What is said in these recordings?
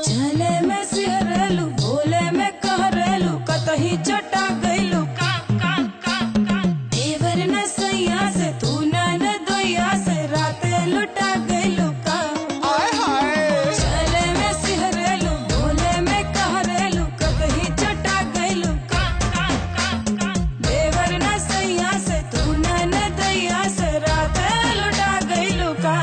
चले में सिहरेलू बोले में कहरेलू कतही चटा गईलू देवर न सैया से तू न दोया से राते लुटा गईलू का चले में सिहरेलू बोले में कहरेलू कतही चटा गईलू देवर न सैया से तू न दोया से राते लुटा गईलू का।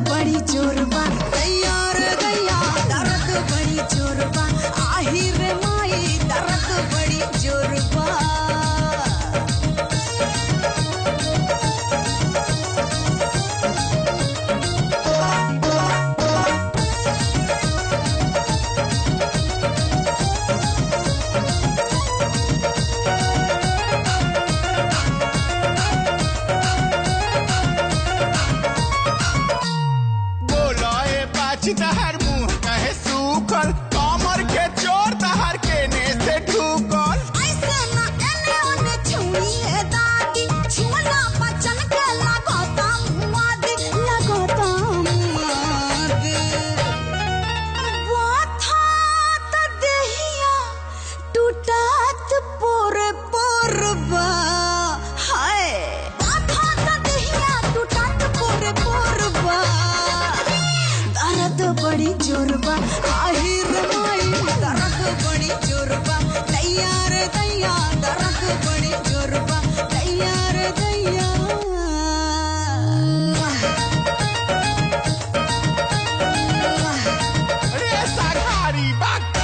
बड़ी चोरबा तैयार गया दर्द बड़ी चोरबा आहिर माई दर्द बड़ी चोरबा। तहर मुंह कहे सूखल कमर के चोर तहर केने से ढूकल ऐसे ना एने ओने छुई है दादी छुला बचन के लगोता मुआदी वो था तो देहिया टूटात पोरे पोरबा हाय वो था तो देहिया टूटात पोरे पोरबा दर्द बड़ी जोरबा आहिर माई दर्द बड़ी जोरबा तैयार दैया दर्द बड़ी जोरबा तैयार दैया। अरे साघारी बात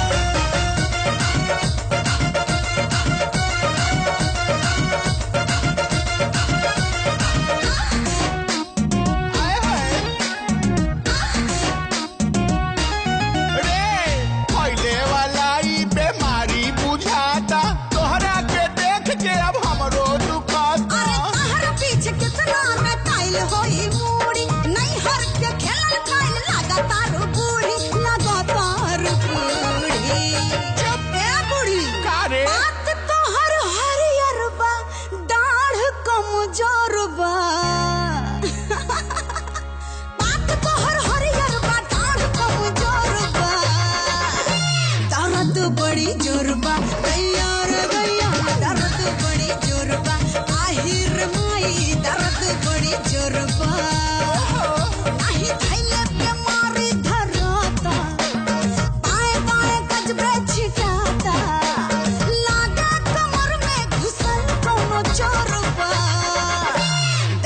बड़ी जोरबा तैयार गया दर्द बड़ी जोरबा आहिर माई दर्द बड़ी जोरबा नहीं थैले पे मारी धराता बाएं बाएं गजबे छिटाता लागा कमर में घुसल कोनो चोरबा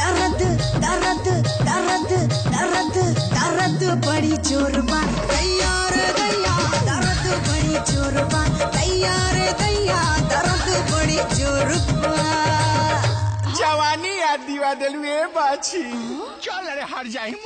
दर्द दर्द दर्द दर्द दर्द बड़ी जोरबा तैयार गया दर्द बड़ी जोरबा तैयार दैया दर्द बड़ी जोरबा। जवानी याद दिवा दिलू ए बाछी चल रे हर जाई।